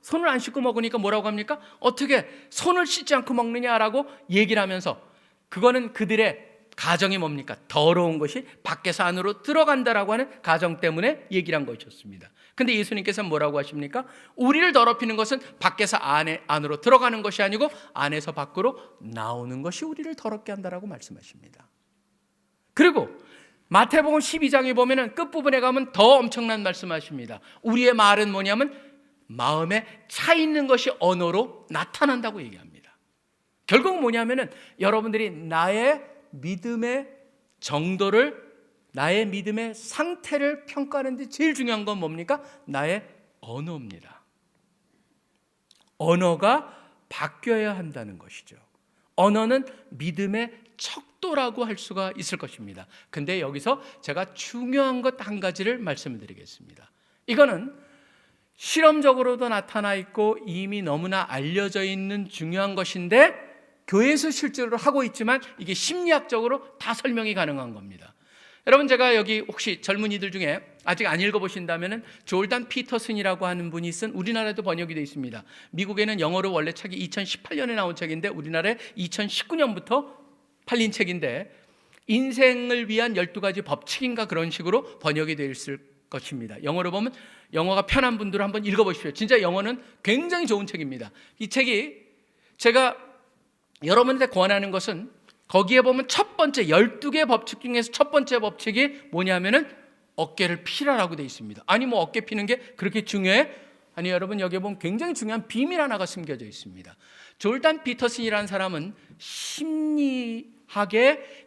손을 안 씻고 먹으니까 뭐라고 합니까? 어떻게 손을 씻지 않고 먹느냐라고 얘기를 하면서, 그거는 그들의 가정이 뭡니까? 더러운 것이 밖에서 안으로 들어간다라고 하는 가정 때문에 얘기를 한 것이었습니다. 근데 예수님께서는 뭐라고 하십니까? 우리를 더럽히는 것은 밖에서 안으로 들어가는 것이 아니고 안에서 밖으로 나오는 것이 우리를 더럽게 한다라고 말씀하십니다. 그리고 마태복음 12장에 보면은 끝부분에 가면 더 엄청난 말씀하십니다. 우리의 말은 뭐냐면 마음에 차 있는 것이 언어로 나타난다고 얘기합니다. 결국 뭐냐면은 여러분들이 나의 믿음의 정도를, 나의 믿음의 상태를 평가하는데 제일 중요한 건 뭡니까? 나의 언어입니다. 언어가 바뀌어야 한다는 것이죠. 언어는 믿음의 척도라고 할 수가 있을 것입니다. 근데 여기서 제가 중요한 것 한 가지를 말씀을 드리겠습니다. 이거는 실험적으로도 나타나 있고 이미 너무나 알려져 있는 중요한 것인데 교회에서 실제로 하고 있지만 이게 심리학적으로 다 설명이 가능한 겁니다. 여러분, 제가 여기 혹시 젊은이들 중에 아직 안 읽어보신다면 졸단 피터슨이라고 하는 분이 쓴, 우리나라에도 번역이 되어 있습니다. 미국에는 영어로 원래 책이 2018년에 나온 책인데 우리나라에 2019년부터 팔린 책인데, 인생을 위한 12가지 법칙인가 그런 식으로 번역이 되어 있을 것입니다. 영어로 보면, 영어가 편한 분들은 한번 읽어보십시오. 진짜 영어는 굉장히 좋은 책입니다. 이 책이 제가 여러분한테 권하는 것은, 거기에 보면 첫 번째 12개 법칙 중에서 첫 번째 법칙이 뭐냐면은 어깨를 피라라고 되어 있습니다. 아니 뭐 어깨 피는 게 그렇게 중요해? 아니 여러분, 여기에 보면 굉장히 중요한 비밀 하나가 숨겨져 있습니다. 졸단 피터슨이라는 사람은 심리학의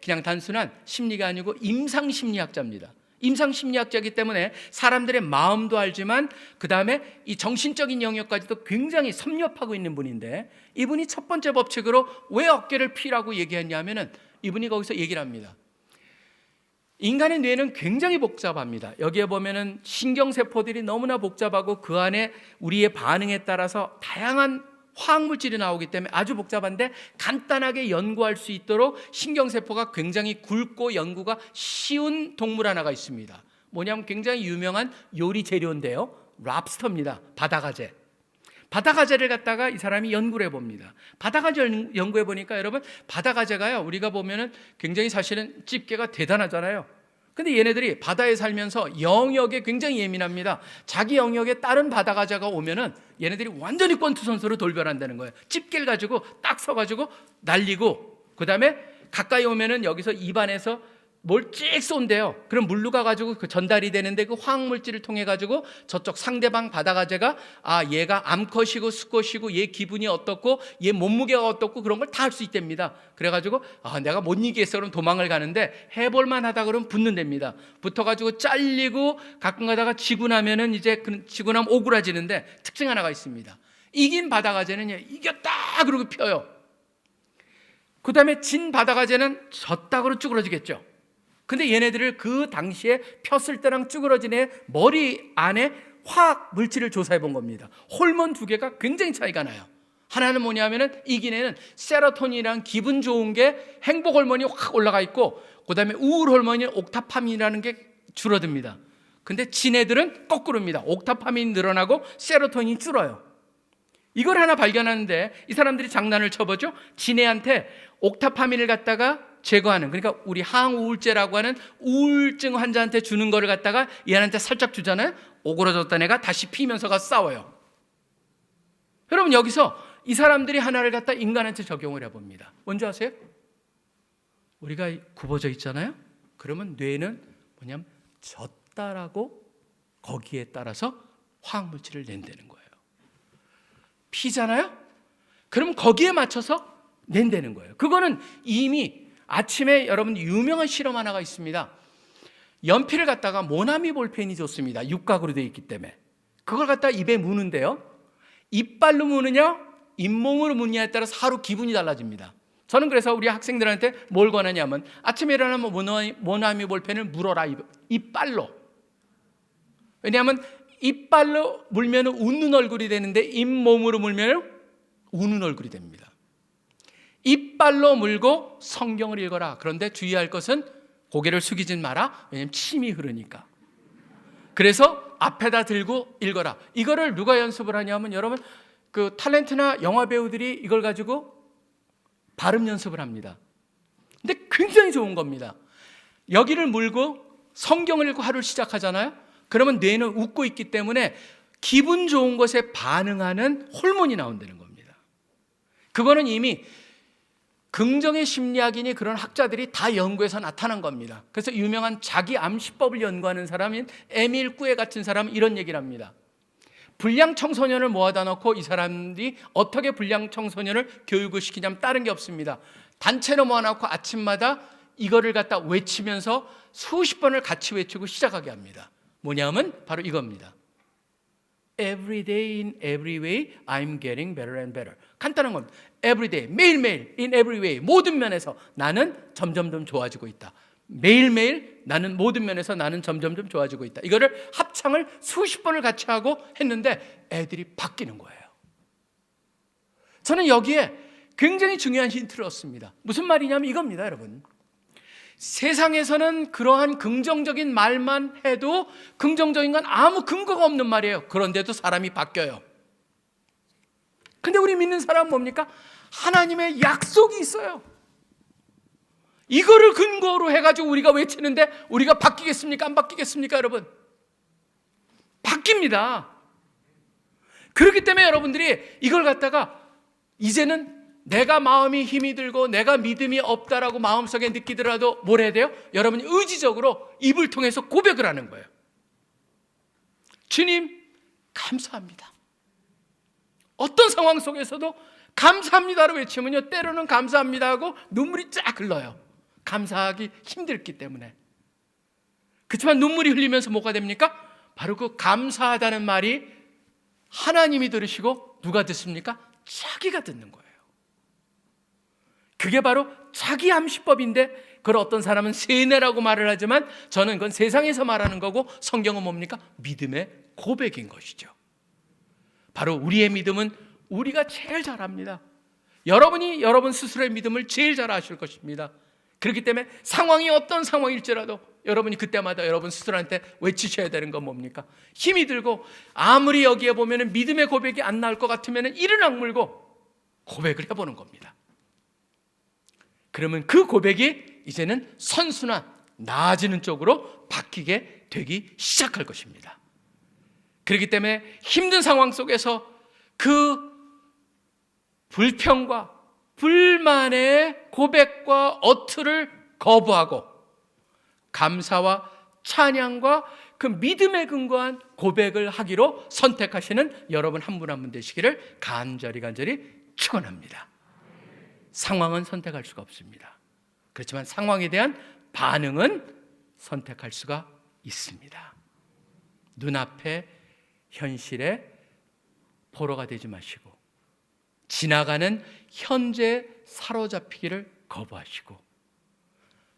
그냥 단순한 심리가 아니고 임상심리학자입니다. 임상심리학자이기 때문에 사람들의 마음도 알지만 그 다음에 이 정신적인 영역까지도 굉장히 섭렵하고 있는 분인데, 이분이 첫 번째 법칙으로 왜 어깨를 피라고 얘기했냐면은 이분이 거기서 얘기를 합니다. 인간의 뇌는 굉장히 복잡합니다. 여기에 보면은 신경세포들이 너무나 복잡하고 그 안에 우리의 반응에 따라서 다양한 화학물질이 나오기 때문에 아주 복잡한데 간단하게 연구할 수 있도록 신경세포가 굉장히 굵고 연구가 쉬운 동물 하나가 있습니다. 뭐냐면 굉장히 유명한 요리 재료인데요, 랍스터입니다. 바다가재. 바다가재를 갖다가 이 사람이 연구를 해봅니다. 바다가재 연구해 보니까 여러분, 바다가재가요, 우리가 보면은 굉장히 사실은 집게가 대단하잖아요. 근데 얘네들이 바다에 살면서 영역에 굉장히 예민합니다. 자기 영역에 다른 바다가재가 오면은 얘네들이 완전히 권투선수로 돌변한다는 거예요. 집게를 가지고 딱 서가지고 날리고, 그 다음에 가까이 오면은 여기서 입안에서 뭘 찍 쏜대요. 그럼 물로 가가지고 그 전달이 되는데 그 화학물질을 통해 가지고 저쪽 상대방 바다가재가 얘가 암컷이고 수컷이고 얘 기분이 어떻고 얘 몸무게가 어떻고 그런 걸 다 알 수 있답니다. 그래가지고 내가 못 이기겠어 그럼 도망을 가는데, 해볼만 하다 그러면 붙는답니다. 붙어가지고 잘리고 가끔 가다가 지고 나면은 이제 지고 나면 오그라지는데 특징 하나가 있습니다. 이긴 바다가재는 이겼다 그러고 펴요. 그 다음에 진 바다가재는 졌다 그러고 쭈그러지겠죠. 근데 얘네들을 그 당시에 폈을 때랑 쭈그러진 애 머리 안에 화학 물질을 조사해 본 겁니다. 호르몬 두 개가 굉장히 차이가 나요. 하나는 뭐냐면은 이긴 애는 세로토닌이란 기분 좋은 게 행복 호르몬이 확 올라가 있고, 그 다음에 우울 호르몬인 옥타파민이라는 게 줄어듭니다. 근데 진 애들은 거꾸로입니다. 옥타파민이 늘어나고 세로토닌이 줄어요. 이걸 하나 발견하는데 이 사람들이 장난을 쳐보죠. 진 애한테 옥타파민을 갖다가 제거하는, 그러니까 우리 항우울제라고 하는 우울증 환자한테 주는 거를 갖다가 얘한테 살짝 주잖아요. 오그라졌던 애가 다시 피면서가 싸워요. 여러분, 여기서 이 사람들이 하나를 갖다 인간한테 적용을 해봅니다. 뭔지 아세요? 우리가 굽어져 있잖아요. 그러면 뇌는 뭐냐면 졌다라고 거기에 따라서 화학물질을 낸다는 거예요. 피잖아요. 그럼 거기에 맞춰서 낸다는 거예요. 그거는 이미 아침에 여러분 유명한 실험 하나가 있습니다. 연필을 갖다가 모나미 볼펜이 좋습니다. 육각으로 되어 있기 때문에. 그걸 갖다가 입에 무는데요. 이빨로 무느냐 잇몸으로 무느냐에 따라서 하루 기분이 달라집니다. 저는 그래서 우리 학생들한테 뭘 권하냐면 아침에 일어나면 모나미 볼펜을 물어라, 이빨로. 왜냐하면 이빨로 물면 웃는 얼굴이 되는데 잇몸으로 물면 우는 얼굴이 됩니다. 이빨로 물고 성경을 읽어라. 그런데 주의할 것은 고개를 숙이진 마라. 왜냐하면 침이 흐르니까. 그래서 앞에다 들고 읽어라. 이거를 누가 연습을 하냐면 여러분 그 탤런트나 영화 배우들이 이걸 가지고 발음 연습을 합니다. 근데 굉장히 좋은 겁니다. 여기를 물고 성경을 읽고 하루를 시작하잖아요. 그러면 뇌는 웃고 있기 때문에 기분 좋은 것에 반응하는 호르몬이 나온다는 겁니다. 그거는 이미 긍정의 심리학이니 그런 학자들이 다 연구해서 나타난 겁니다. 그래서 유명한 자기 암시법을 연구하는 사람인 에밀 꾸에 같은 사람은 이런 얘기를 합니다. 불량 청소년을 모아다 놓고 이 사람들이 어떻게 불량 청소년을 교육을 시키냐면 다른 게 없습니다. 단체로 모아놓고 아침마다 이거를 갖다 외치면서 수십 번을 같이 외치고 시작하게 합니다. 뭐냐면 바로 이겁니다. Every day in every way I'm getting better and better. 간단한 겁니다. Every day, 매일매일 in every way, 모든 면에서 나는 점점점 좋아지고 있다. 매일매일 나는 모든 면에서 나는 점점점 좋아지고 있다. 이거를 합창을 수십 번을 같이 하고 했는데 애들이 바뀌는 거예요. 저는 여기에 굉장히 중요한 힌트를 얻습니다. 무슨 말이냐면 이겁니다, 여러분. 세상에서는 그러한 긍정적인 말만 해도 긍정적인 건 아무 근거가 없는 말이에요. 그런데도 사람이 바뀌어요. 근데 우리 믿는 사람은 뭡니까? 하나님의 약속이 있어요. 이거를 근거로 해가지고 우리가 외치는데 우리가 바뀌겠습니까? 안 바뀌겠습니까, 여러분? 바뀝니다. 그렇기 때문에 여러분들이 이걸 갖다가 이제는 내가 마음이 힘이 들고 내가 믿음이 없다라고 마음속에 느끼더라도 뭘 해야 돼요? 여러분이 의지적으로 입을 통해서 고백을 하는 거예요. 주님, 감사합니다. 어떤 상황 속에서도 감사합니다로 외치면요, 때로는 감사합니다 하고 눈물이 쫙 흘러요. 감사하기 힘들기 때문에. 그렇지만 눈물이 흘리면서 뭐가 됩니까? 바로 그 감사하다는 말이 하나님이 들으시고 누가 듣습니까? 자기가 듣는 거예요. 그게 바로 자기 암시법인데 그걸 어떤 사람은 세뇌라고 말을 하지만 저는 그건 세상에서 말하는 거고 성경은 뭡니까? 믿음의 고백인 것이죠. 바로 우리의 믿음은 우리가 제일 잘합니다. 여러분이 여러분 스스로의 믿음을 제일 잘 아실 것입니다. 그렇기 때문에 상황이 어떤 상황일지라도 여러분이 그때마다 여러분 스스로한테 외치셔야 되는 건 뭡니까? 힘이 들고 아무리 여기에 보면 믿음의 고백이 안 나올 것 같으면 이를 악물고 고백을 해보는 겁니다. 그러면 그 고백이 이제는 선순환, 나아지는 쪽으로 바뀌게 되기 시작할 것입니다. 그렇기 때문에 힘든 상황 속에서 그 불평과 불만의 고백과 어투를 거부하고 감사와 찬양과 그 믿음에 근거한 고백을 하기로 선택하시는 여러분 한 분 한 분 되시기를 간절히 축원합니다. 상황은 선택할 수가 없습니다. 그렇지만 상황에 대한 반응은 선택할 수가 있습니다. 눈앞에 현실에 포로가 되지 마시고 지나가는 현재에 사로잡히기를 거부하시고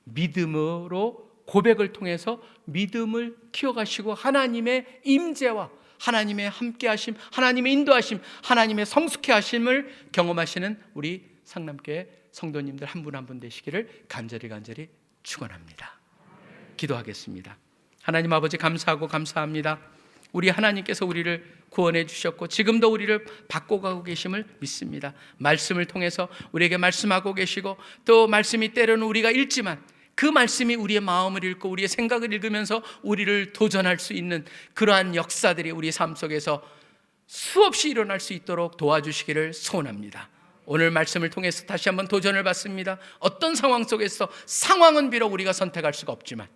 믿음으로 고백을 통해서 믿음을 키워가시고 하나님의 임재와 하나님의 함께하심, 하나님의 인도하심, 하나님의 성숙해 하심을 경험하시는 우리 상남교회 성도님들 한 분 한 분 되시기를 간절히 축원합니다. 기도하겠습니다. 하나님 아버지 감사하고 감사합니다. 우리 하나님께서 우리를 구원해 주셨고 지금도 우리를 바꿔가고 계심을 믿습니다. 말씀을 통해서 우리에게 말씀하고 계시고 또 말씀이 때로는 우리가 읽지만 그 말씀이 우리의 마음을 읽고 우리의 생각을 읽으면서 우리를 도전할 수 있는 그러한 역사들이 우리 삶 속에서 수없이 일어날 수 있도록 도와주시기를 소원합니다. 오늘 말씀을 통해서 다시 한번 도전을 받습니다. 어떤 상황 속에서 상황은 비록 우리가 선택할 수가 없지만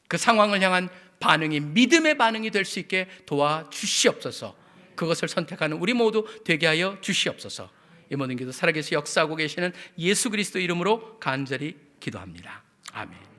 그 상황을 향한 반응이 믿음의 반응이 될 수 있게 도와주시옵소서. 그것을 선택하는 우리 모두 되게 하여 주시옵소서. 이 모든 기도 살아계시 역사하고 계시는 예수 그리스도 이름으로 간절히 기도합니다. 아멘.